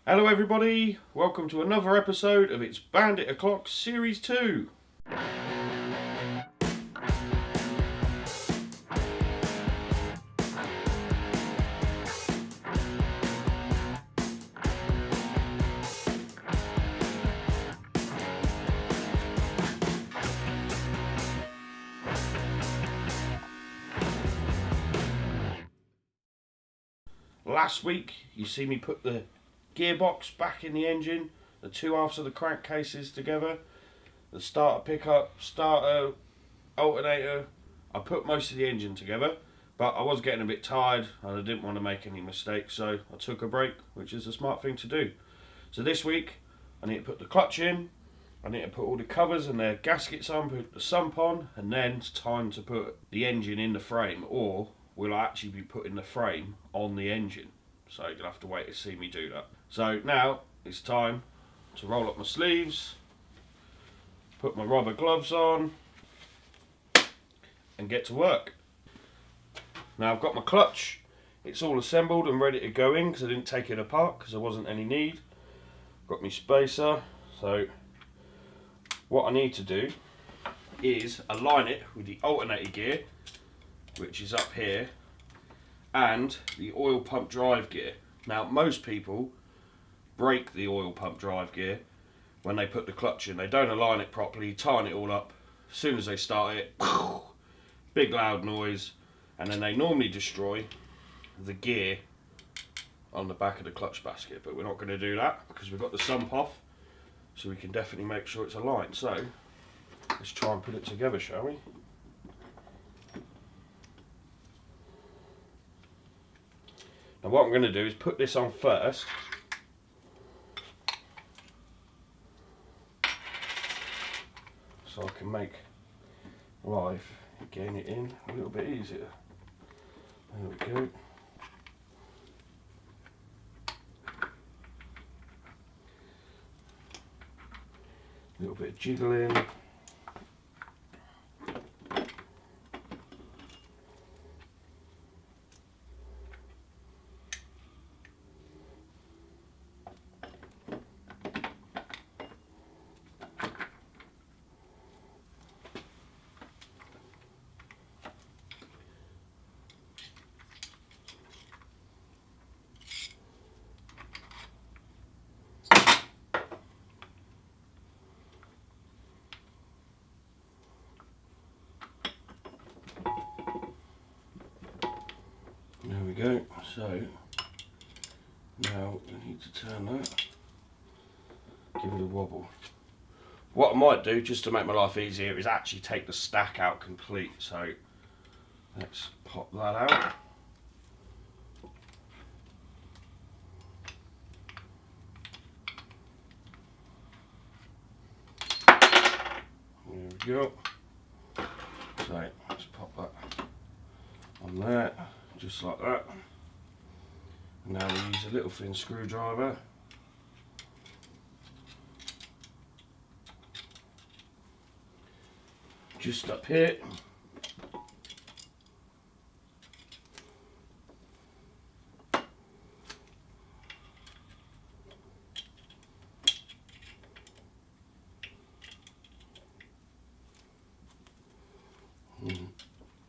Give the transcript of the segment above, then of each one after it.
Hello everybody, welcome to another episode of It's Bandit O'Clock Series 2. Last week you see me put the gearbox back in the engine, the two halves of the crankcases together, the starter pickup, starter, alternator. I put most of the engine together, but I was getting a bit tired and I didn't want to make any mistakes, so I took a break, which is a smart thing to do. So this week I need to put the clutch in, I need to put all the covers and their gaskets on, put the sump on, and then it's time to put the engine in the frame, or will I actually be putting the frame on the engine? So you'll have to wait to see me do that. So now it's time to roll up my sleeves, put my rubber gloves on, and get to work. Now I've got my clutch, it's all assembled and ready to go in because I didn't take it apart because there wasn't any need. Got my spacer, so what I need to do is align it with the alternator gear, which is up here, and the oil pump drive gear. Now most people break the oil pump drive gear when they put the clutch in. They don't align it properly, tighten it all up. As soon as they start it, big loud noise, and then they normally destroy the gear on the back of the clutch basket. But we're not going to do that because we've got the sump off, so we can definitely make sure it's aligned. So let's try and put it together, shall we? Now what I'm going to do is put this on first, so I can make life getting it in a little bit easier. There we go. A little bit of jiggling. There we go. So now we need to turn that, give it a wobble. What I might do, just to make my life easier, is actually take the stack out complete. So let's pop that out. There we go. So let's pop that on there, just like that. And now we use a little thin screwdriver. Just up here.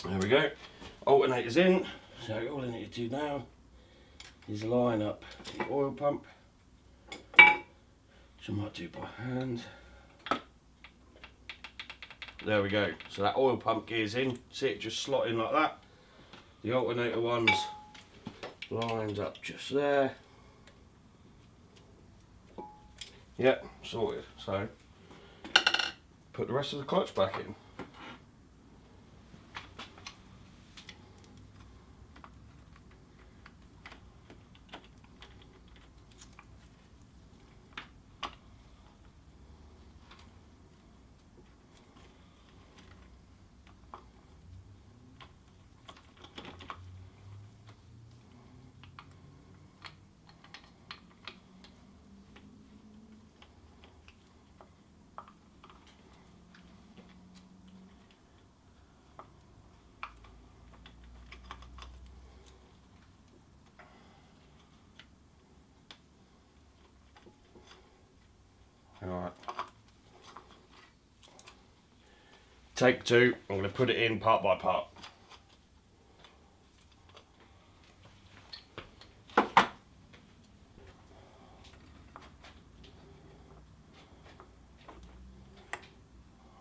There we go. Alternator's in. So all I need to do now is line up the oil pump, which I might do by hand. There we go. So that oil pump gear's in. See it just slot in like that. The alternator one's lined up just there. Yep, sorted. So put the rest of the clutch back in. Alright. Take two, I'm going to put it in part by part.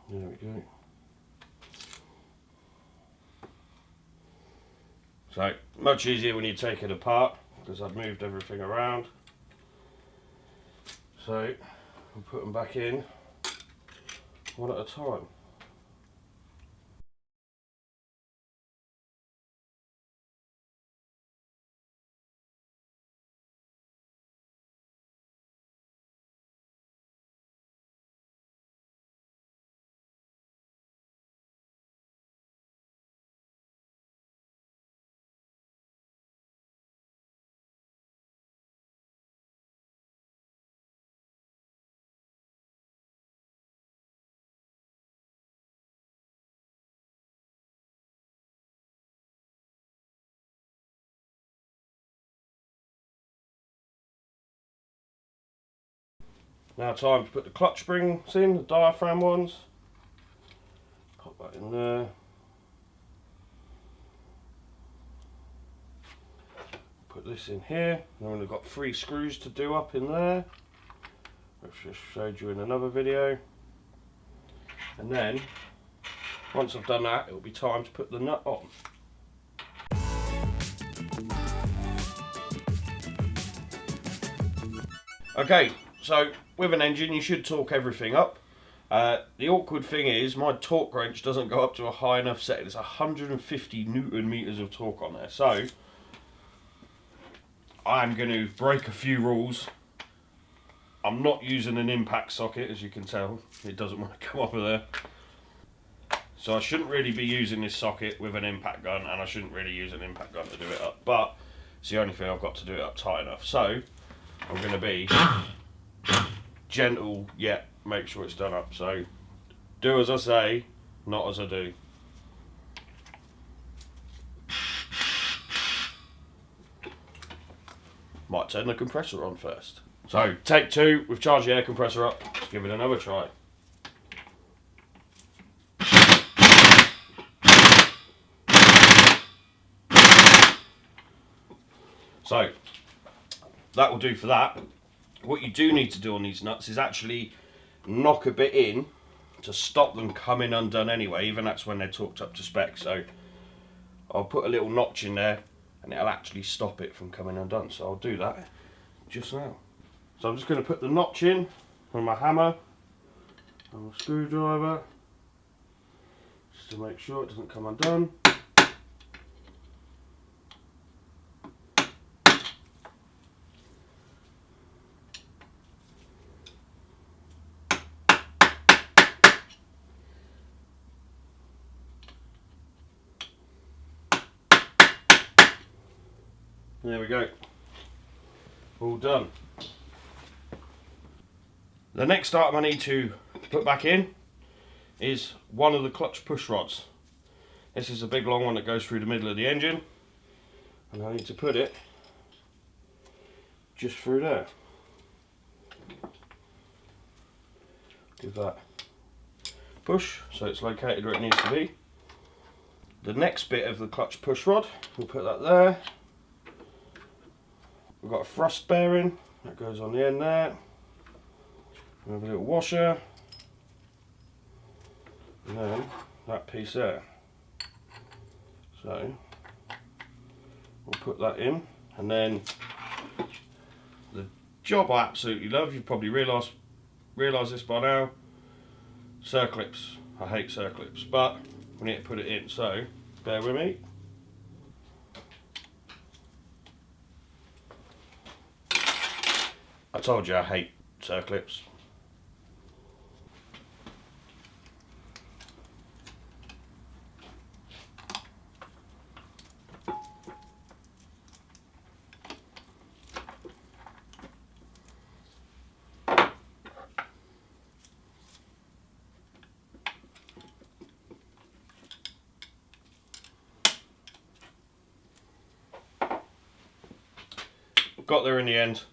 There we go. So, much easier when you take it apart, because I've moved everything around. So, we'll put them back in one at a time. Now time to put the clutch springs in, the diaphragm ones. Pop that in there. Put this in here. Then we've got 3 screws to do up in there, which I just showed you in another video. And then, once I've done that, it'll be time to put the nut on. Okay, so with an engine you should torque everything up. The awkward thing is my torque wrench doesn't go up to a high enough setting. It's 150 Newton meters of torque on there. So I'm going to break a few rules. I'm not using an impact socket, as you can tell. It doesn't want to come off of there. So I shouldn't really be using this socket with an impact gun, and I shouldn't really use an impact gun to do it up. But it's the only thing I've got to do it up tight enough. So I'm going to be gentle, yet make sure it's done up. So do as I say, not as I do. Might turn the compressor on first. So take 2, we've charged the air compressor up. Let's give it another try. So that will do for that. What you do need to do on these nuts is actually knock a bit in to stop them coming undone anyway, even that's when they're torqued up to spec. So I'll put a little notch in there and it'll actually stop it from coming undone. So I'll do that just now. So I'm just going to put the notch in with my hammer and my screwdriver just to make sure it doesn't come undone. There we go, all done. The next item I need to put back in is one of the clutch push rods. This is a big long one that goes through the middle of the engine, and I need to put it just through there. Give that push so it's located where it needs to be. The next bit of the clutch push rod, we'll put that there. We've got a thrust bearing that goes on the end there. We have a little washer, and then that piece there. So we'll put that in, and then the job I absolutely love, you've probably realised this by now, circlips. I hate circlips, but we need to put it in, so bear with me. I told you I hate circlips. Got there in the end.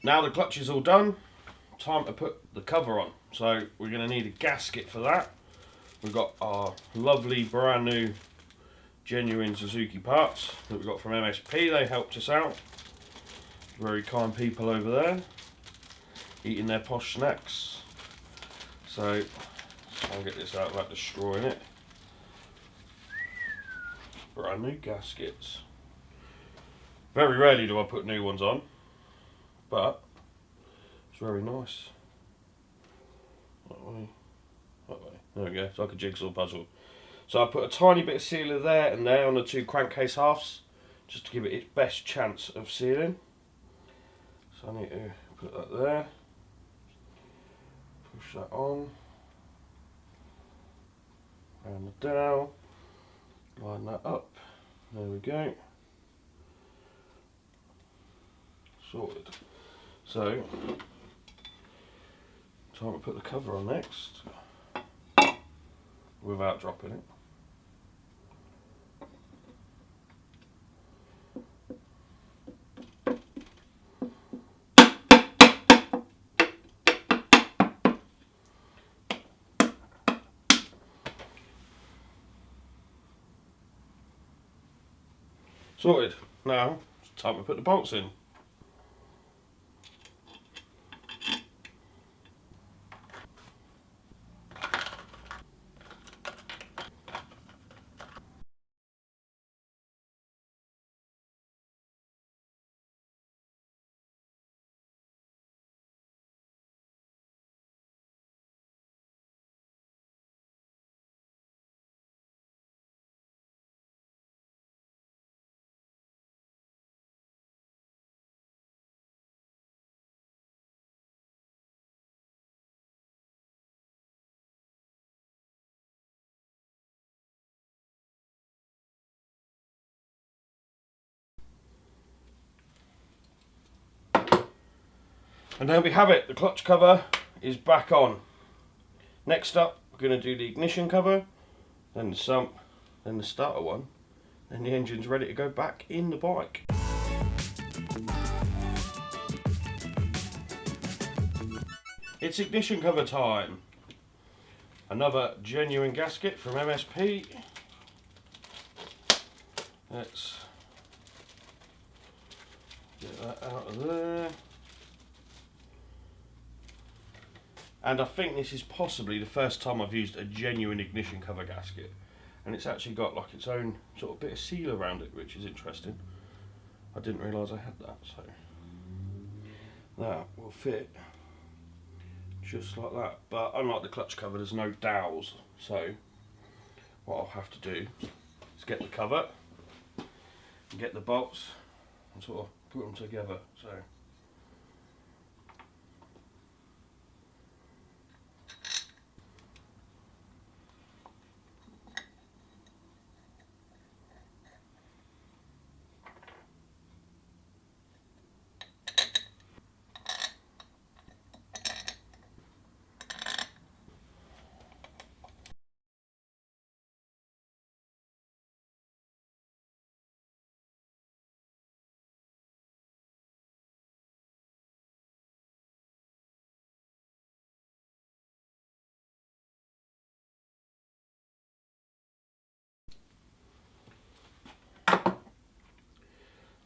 Now the clutch is all done, time to put the cover on. So we're going to need a gasket for that. We've got our lovely brand new genuine Suzuki parts that we got from MSP. They helped us out. Very kind people over there, eating their posh snacks. So let's try and get this out without destroying it. Brand new gaskets. Very rarely do I put new ones on, but it's very nice. That way, that way. There we go. It's like a jigsaw puzzle. So I put a tiny bit of sealer there and there on the two crankcase halves, just to give it its best chance of sealing. So I need to put that there. Push that on. Round the dowel. Line that up. There we go. Sorted. So, time to put the cover on next, without dropping it. Sorted. Now, it's time to put the bolts in. And there we have it, the clutch cover is back on. Next up, we're going to do the ignition cover, then the sump, then the starter one, then the engine's ready to go back in the bike. It's ignition cover time. Another genuine gasket from MSP. Let's get that out of there. And I think this is possibly the first time I've used a genuine ignition cover gasket. And it's actually got like its own sort of bit of seal around it, which is interesting. I didn't realise I had that, so that will fit just like that. But unlike the clutch cover, there's no dowels. So what I'll have to do is get the cover and get the bolts and sort of put them together. So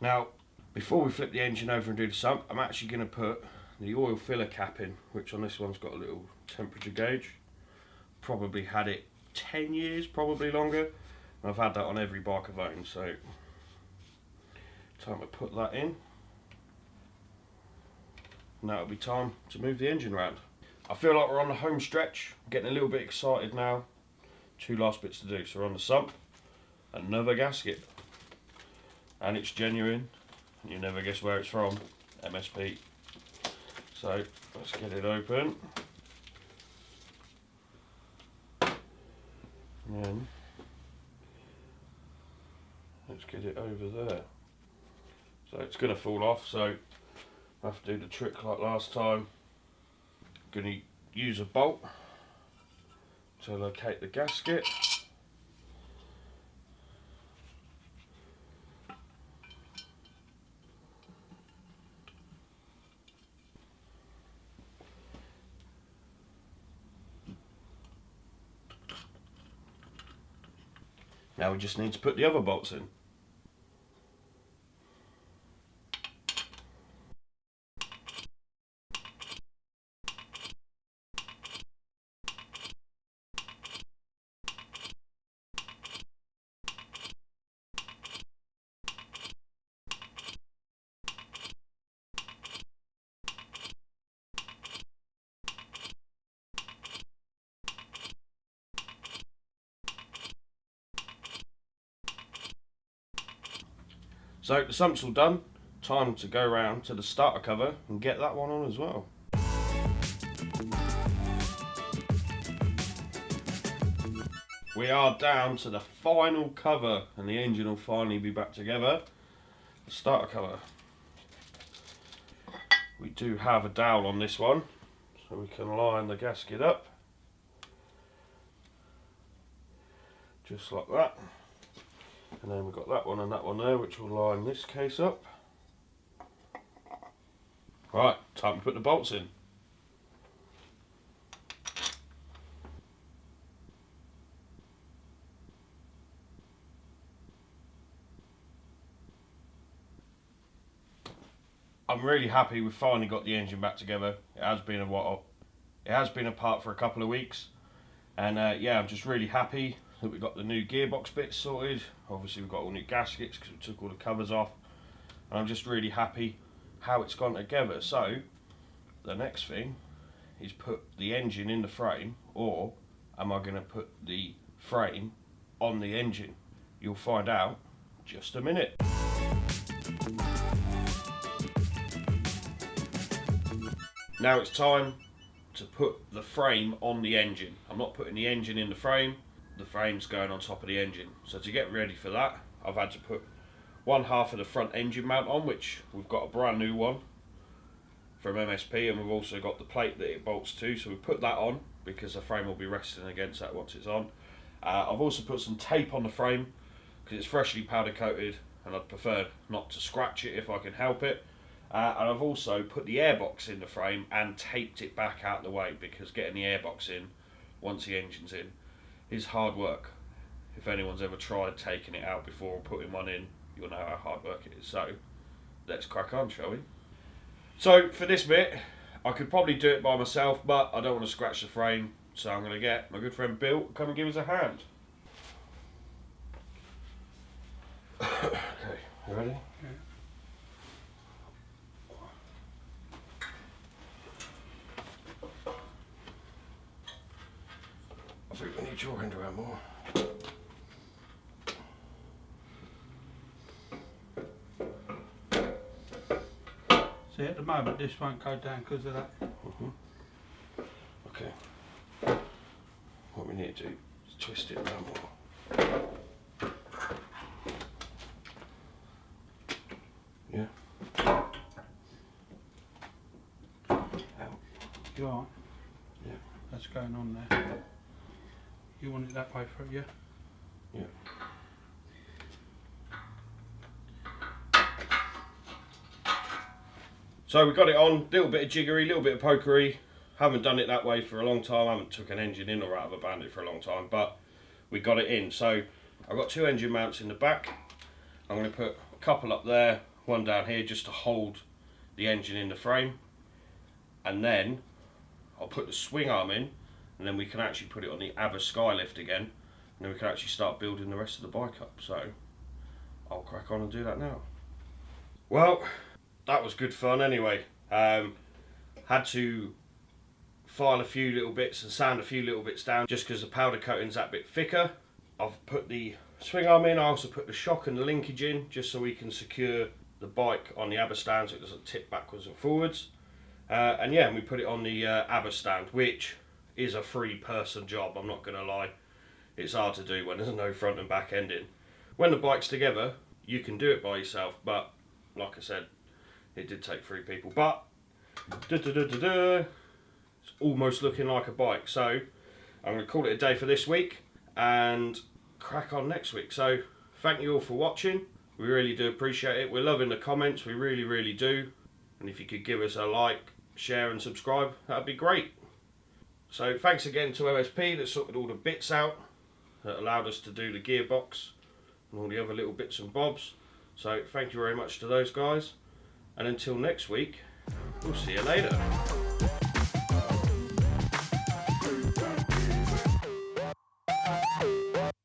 now, before we flip the engine over and do the sump, I'm actually going to put the oil filler cap in, which on this one's got a little temperature gauge. Probably had it 10 years, probably longer. And I've had that on every bike I've owned, so time to put that in. Now it'll be time to move the engine around. I feel like we're on the home stretch. I'm getting a little bit excited now. Two last bits to do. So we're on the sump, another gasket. And it's genuine, and you never guess where it's from, MSP. So let's get it open. And then let's get it over there. So it's going to fall off, so I have to do the trick like last time. I'm going to use a bolt to locate the gasket. Now we just need to put the other bolts in. So the sump's all done. Time to go round to the starter cover and get that one on as well. We are down to the final cover and the engine will finally be back together. The starter cover. We do have a dowel on this one, so we can line the gasket up. Just like that. And then we've got that one and that one there, which will line this case up. Right, time to put the bolts in. I'm really happy we've finally got the engine back together. It has been a while. It has been apart for a couple of weeks. And yeah, I'm just really happy that we got the new gearbox bits sorted. Obviously we've got all new gaskets because we took all the covers off. And I'm just really happy how it's gone together. So the next thing is put the engine in the frame, or am I going to put the frame on the engine? You'll find out just a minute. Now it's time to put the frame on the engine. I'm not putting the engine in the frame's going on top of the engine. So to get ready for that, I've had to put one half of the front engine mount on, which we've got a brand new one from MSP, and we've also got the plate that it bolts to, so we put that on because the frame will be resting against that once it's on. I've also put some tape on the frame because it's freshly powder coated and I'd prefer not to scratch it if I can help it. And I've also put the airbox in the frame and taped it back out the way, because getting the airbox in once the engine's in is hard work. If anyone's ever tried taking it out before putting one in, you'll know how hard work it is. So let's crack on, shall we? So for this bit, I could probably do it by myself, but I don't want to scratch the frame, so I'm going to get my good friend Bill to come and give us a hand. Okay, you ready? Yeah. I think we need your end around more. See, at the moment this won't go down because of that. Okay. What we need to do is twist it around more. Yeah. You alright? Yeah. That's going on there. You want it that way for it, yeah? Yeah. So we got it on, a little bit of jiggery, a little bit of pokery. Haven't done it that way for a long time. I haven't took an engine in or out of a Bandit for a long time, but we got it in. So I've got two engine mounts in the back. I'm going to put a couple up there, one down here, just to hold the engine in the frame. And then I'll put the swing arm in, and then we can actually put it on the ABBA Skylift again, and then we can actually start building the rest of the bike up. So I'll crack on and do that now. Well, that was good fun anyway. Had to file a few little bits and sand a few little bits down just because the powder coating's that bit thicker. I've put the swing arm in, I also put the shock and the linkage in just so we can secure the bike on the ABBA stand so it doesn't tip backwards and forwards. And yeah, we put it on the ABBA stand, which is a 3-person job, I'm not going to lie. It's hard to do when there's no front and back ending. When the bike's together, you can do it by yourself, but like I said, it did take 3 people. But it's almost looking like a bike. So I'm going to call it a day for this week and crack on next week. So thank you all for watching. We really do appreciate it. We're loving the comments, we really, really do. And if you could give us a like, share and subscribe, that'd be great. So thanks again to MSP that sorted all the bits out that allowed us to do the gearbox. and all the other little bits and bobs. So thank you very much to those guys, and until next week, we'll see you later.